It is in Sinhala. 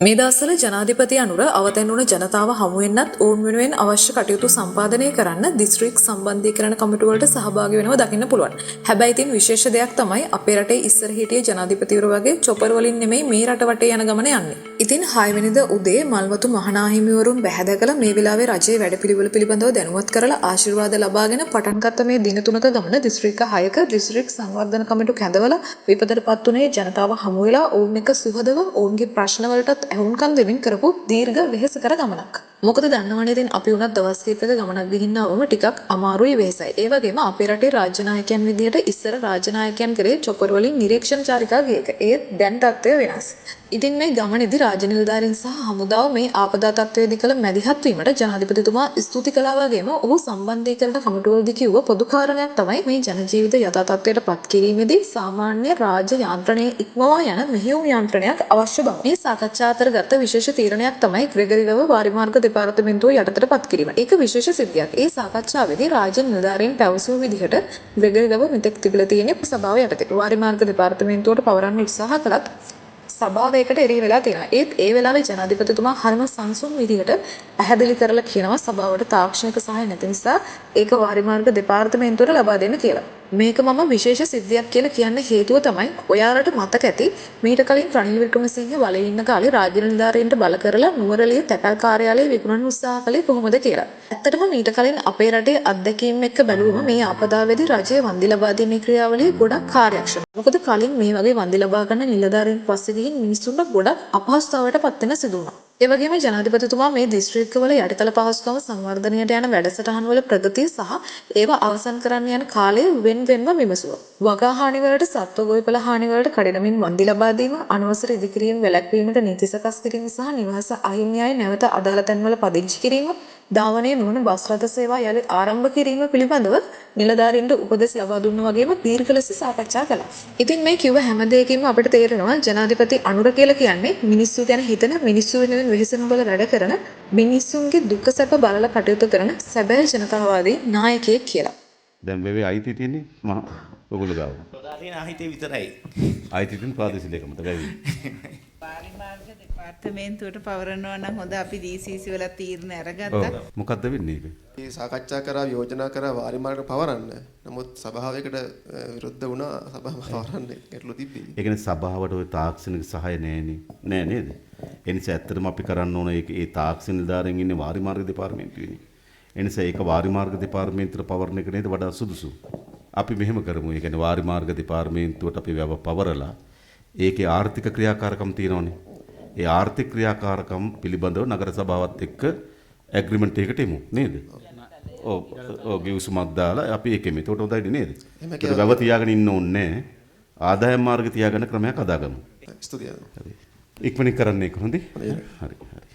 මේ දවස්වල ජනාධිපති අනුර අවතැන්වුණ ජනතාව හමු වෙන්නත් ඔවුන් වෙනුවෙන් අවශ්‍ය කටයුතු සම්පාදනය කරන්න දිස්ත්‍රික් සම්බන්ධීකරණ කමිටු වලට සහභාගී වෙනවා දකින්න පුළුවන්. හැබැයි ඉතින් විශේෂ දෙයක් තමයි අපේ රටේ ඉස්සර හිටියේ ජනාධිපතිවරු වගේ චොපර් වලින් නෙමෙයි මේ රට වටේ යන ගමන යන්නේ. ඉතින් 6 වෙනිදා උදේ මල්වතු මහනාහිමිවරුන් බැහැදකලා මේ වෙලාවේ රජයේ වැඩපිළිවෙල පිළිබඳව දැනුවත් කරලා ආශිර්වාද ලබාගෙන පටන් ගත්ත මේ දින තුනක ගමන දිස්ත්‍රික් 6ක දිස්ත්‍රික් සංවර්ධන කමිටු කැඳවලා විපතටපත් උනේ ජනතාව හමු වෙලා ඔවුන් එක්ක සුහදව ඔවුන්ගේ ප්‍රශ්න වලටත් ඇහුම්කන් දෙමින් කරපු දීර්ඝ වෙහෙසකර ගමනක්. මොකද දන්නවනේ ඉතින් අපි උනත් දවස් කිහිපයක ගමනක් ගිහින් ආවම ටිකක් අමාරුයි වෙහෙසයි. ඒ වගේම අපේ රටේ රාජ්‍ය නායකයන් විදිහට ඉස්සර රාජ්‍ය නායකයන් කරේ චොපර් වලින් නිරීක්ෂණ චාරිකා ගියක. ඒත් දැන් තත්ත්වය වෙනස්. ඉතින් මේ ගමනේදී රාජ්‍ය නිලධාරීන් සහ හමුදාව මේ ආපදා තත්ත්වයේදී කළ මැදිහත් වීමට ජනාධිපතිතුමා ස්තුති කළා වගේම ඔහු සම්බන්ධීකරණ කමිටුවේදී කිව්ව පොදු කාරණයක් තමයි මේ ජන ජීවිත යථා තත්ත්වයට පත් කිරීමේදී සාමාන්‍ය රාජ්‍ය යාන්ත්‍රණයේ ඉක්මවා යන මෙහෙයුම් යාන්ත්‍රණයක් අවශ්‍ය බව. මේ සාකච්ඡා අතර ගත්ත විශේෂ තීරණයක් තමයි ග්‍රෙගරි ලව වාරිමාර්ග දෙපාර්තමේන්තුව යටතට පත් කිරීම. ඒක විශේෂ සිද්ධියක්. ඒ සාකච්ඡාවේදී රාජ්‍ය නිලධාරීන් පැවසූ විදිහට ග්‍රෙගරි ලව මෙතෙක් තිබිලා තියෙන සභාව යටතේ වාරිමාර්ග දෙපාර්තමේන්තුවට පවරන්න උත්සාහ කළත් සභාවයකට එරෙහි වෙලා තියෙනවා. ඒත් ඒ වෙලාවේ ජනාධිපතිතුමා හරිම සංසුන් විදිහට පැහැදිලි කරලා කියනවා සභාවට තාක්ෂණික සහාය නැති නිසා ඒක වාරිමාර්ග දෙපාර්තමේන්තුවට ලබා දෙන්න කියලා. මේක මම විශේෂ සිද්ධියක් කියලා කියන්න හේතුව තමයි ඔයාලට මතක ඇති මීට කලින් රනිල් වික්‍රමසිංහ වලේ ඉන්න කාලේ රාජ්‍ය නිලධාරීන්ට බල කරලා නුවරඑළිය තැපැල් කාර්යාලය විකුණන්න උත්සාහ කළේ කොහොමද කියලා. ඇත්තටම මීට කලින් අපේ රටේ අත්දැකීම් එක්ක බැලුවම මේ ආපදාවේදී රජය වන්දි ලබා දීමේ ක්‍රියාවලිය ගොඩක් කාර්යක්ෂම. මොකද කලින් මේ වගේ වන්දි ලබා ගන්න නිලධාරීන් පස්සේ ගිහින් මිනිස්සුන්ට ගොඩක් අපහසුතාවයට පත් වෙන සිදු වුණා. ඒ වගේම ජනාධිපතිතුමා මේ දිස්ත්‍රික්කවල යටිතල පහසුකම් සංවර්ධනයට යන වැඩසටහන් වල ප්‍රගතිය සහ ඒවා අවසන් කරන්න යන කාලය වෙන්වෙන්ව විමසුවා. වගා හානි වලට සත්ව ගොවිපළ හානි වලට කඩිනමින් වන්දි ලබා දීම, අනවසර ඉදිකිරීම වැළැක්වීමට නීති සකස් කිරීම සහ නිවාස අහිමි අය නැවත අදාළ තැන්වල පදිංචි කිරීම, ධාවනයේ නුවණ බස් රථ සේවා යළි ආරම්භ කිරීම පිළිබඳව නිලධාරීන්ට උපදෙස් ලබා දුන්නා වගේම දීර්ඝ ලෙස සාකච්ඡා කළා. ඉතින් මේ කිව්ව හැම දෙයකින්ම අපිට තේරෙනවා ජනාධිපති අනුර කියලා කියන්නේ මිනිස්සු ගැන හිතන, මිනිස්සු වෙනුවෙන් වෙහෙසෙන බල වැඩ කරන, මිනිස්සුන්ගේ දුක සැප බලලා කටයුතු කරන සැබෑ ජනතාවාදී නායකයෙක් කියලා. දැන් වෙවේ අයිති තියෙන්නේ මහා ඔගොල්ලෝ ගාව. ප්‍රධාන අහිතේ විතරයි. අයිති තියෙන ප්‍රාදේශීය ලේකමට වැවි. වාරිමාර්ග දෙපාර්තමේන්තුවට පවරනවා නම් හොඳ අපි DCC වල තීරණ අරගත්තා. මොකද්ද වෙන්නේ ඒක? මේ සාකච්ඡා කරා යෝජනා කරා වාරිමාර්ග පවරන්න. නමුත් සභාවයකට විරුද්ධ වුණා සභාව පවරන්න ගැටලු තිබ්බේ. ඒ කියන්නේ සභාවට ওই තාක්ෂණික සහාය නැහැනේ. නෑ නේද? ඒ නිසා ඇත්තටම අපි කරන්න ඕන ඒ තාක්ෂණ නිලධාරීන් ඉන්නේ වාරිමාර්ග දෙපාර්තමේන්තුවේනේ. ඒ නිසා ඒක වාරිමාර්ග දෙපාර්තමේන්තුවට පවරන එක නේද වඩා සුදුසු. අපි මෙහෙම කරමු. ඒ කියන්නේ වාරිමාර්ග දෙපාර්තමේන්තුවට අපි වැව පවරලා ඒකේ ආර්ථික ක්‍රියාකාරකම් තියෙනවනේ. ඒ ආර්ථික ක්‍රියාකාරකම් පිළිබඳව නගර සභාවත් එක්ක ඇග්‍රීමන්ට් එකකට එමු නේද? ඔව් ගිවිසුමක් දාලා අපි ඒකෙම. ඒකට හොඳයි නේද? ඒක වැව තියාගෙන ඉන්න ඕනේ නැහැ. ආදායම් මාර්ග තියාගන්න ක්‍රමයක් හදාගමු. ස්තුතියි. ඉක්මනින් කරන්න ඒක හොඳයි. හරි.